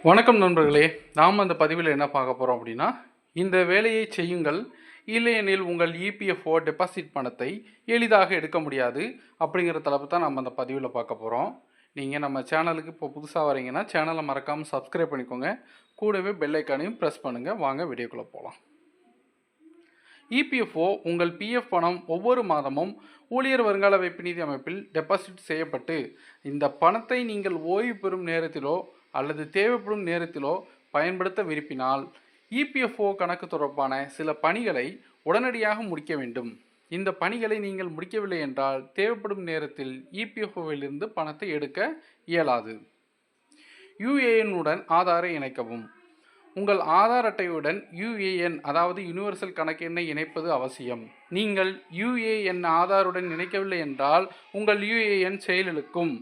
வணக்கம் நண்பர்களே, நாம் அந்த பதிவில் என்ன பார்க்க போகிறோம் அப்படின்னா, இந்த வேலையை செய்யுங்கள், இல்லையெனில் உங்கள் இபிஎஃப்ஓ டெபாசிட் பணத்தை எளிதாக எடுக்க முடியாது அப்படிங்கிற தலைப்பு தான் நம்ம அந்த பதிவில் பார்க்க போகிறோம். நீங்கள் நம்ம சேனலுக்கு இப்போ புதுசாக வரீங்கன்னா சேனலை மறக்காமல் சப்ஸ்கிரைப் பண்ணிக்கோங்க. கூடவே பெல் ஐக்கானையும் ப்ரெஸ் பண்ணுங்கள். வாங்க வீடியோக்குள்ளே போகலாம். இபிஎஃப்ஓ உங்கள் பிஎஃப் பணம் ஒவ்வொரு மாதமும் ஊழியர் வருங்கால வைப்பு நிதி அமைப்பில் டெபாசிட் செய்யப்பட்டு, இந்த பணத்தை நீங்கள் ஓய்வு பெறும் நேரத்திலோ அல்லது தேவைப்படும் நேரத்திலோ பயன்படுத்த விரும்பினால் இபிஎஃப்ஓ கணக்கு தொடர்பான சில பணிகளை உடனடியாக முடிக்க வேண்டும். இந்த பணிகளை நீங்கள் முடிக்கவில்லை என்றால் தேவைப்படும் நேரத்தில் இபிஎஃப்ஓவிலிருந்து பணத்தை எடுக்க இயலாது. யுஏஎன் உடன் ஆதாரை இணைக்கவும். உங்கள் ஆதார் அட்டையுடன் யுஏஎன் அதாவது யூனிவர்சல் கணக்கு எண்ணை இணைப்பது அவசியம். நீங்கள் யுஏஎன் ஆதாருடன் இணைக்கவில்லை என்றால் உங்கள் யுஏஎன் செயலிழக்கும்.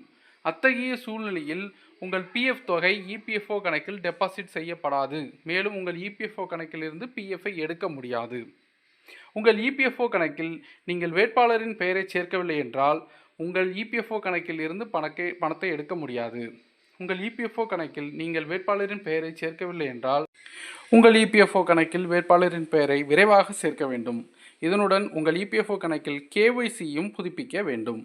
அத்தகைய சூழ்நிலையில் உங்கள் பிஎஃப் தொகை இபிஎஃப்ஓ கணக்கில் டெபாசிட் செய்யப்படாது. மேலும் உங்கள் இபிஎஃப்ஓ கணக்கிலிருந்து பிஎஃப்ஐ எடுக்க முடியாது. உங்கள் இபிஎஃப்ஓ கணக்கில் நீங்கள் வேட்பாளரின் பெயரை சேர்க்கவில்லை என்றால் உங்கள் இபிஎஃப்ஓ கணக்கில் இருந்து பணத்தை எடுக்க முடியாது. உங்கள் இபிஎஃப்ஓ கணக்கில் நீங்கள் வேட்பாளரின் பெயரை சேர்க்கவில்லை என்றால் உங்கள் இபிஎஃப்ஓ கணக்கில் வேட்பாளரின் பெயரை விரைவாக சேர்க்க வேண்டும். இதனுடன் உங்கள் இபிஎஃப்ஓ கணக்கில் கேஒய்சியும் புதுப்பிக்க வேண்டும்.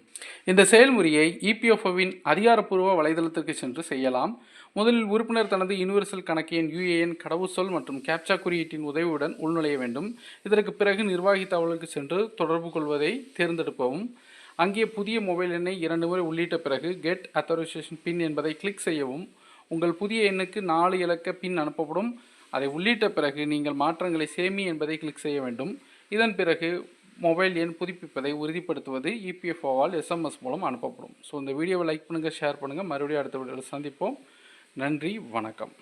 இந்த செயல்முறையை இபிஎஃப்ஓவின் அதிகாரப்பூர்வ வலைதளத்திற்கு சென்று செய்யலாம். முதலில் உறுப்பினர் தனது யூனிவர்சல் கணக்கு எண் யுஏஎன் கடவுச்சொல் மற்றும் கேப்சா குறியீட்டின் உதவியுடன் உள்நுழைய வேண்டும். இதற்கு பிறகு நிர்வாகி தகவலுக்கு சென்று தொடர்பு கொள்வதை தேர்ந்தெடுக்கவும். அங்கே புதிய மொபைல் எண்ணை 2 முறை உள்ளிட்ட பிறகு கெட் அத்தாரைசேஷன் பின் என்பதை கிளிக் செய்யவும். உங்கள் புதிய எண்ணுக்கு 4 இலக்க பின் அனுப்பப்படும். அதை உள்ளிட்ட பிறகு நீங்கள் மாற்றங்களை சேமி என்பதை கிளிக் செய்ய வேண்டும். இதன் பிறகு மொபைல் எண் புதுப்பிப்பதை உறுதிப்படுத்துவது இபிஎஃப்ஓவால் எஸ்எம்எஸ் மூலம் அனுப்பப்படும். ஸோ இந்த வீடியோவை லைக் பண்ணுங்கள், ஷேர் பண்ணுங்கள். மறுபடியும் அடுத்த வீடியோவில் சந்திப்போம். நன்றி, வணக்கம்.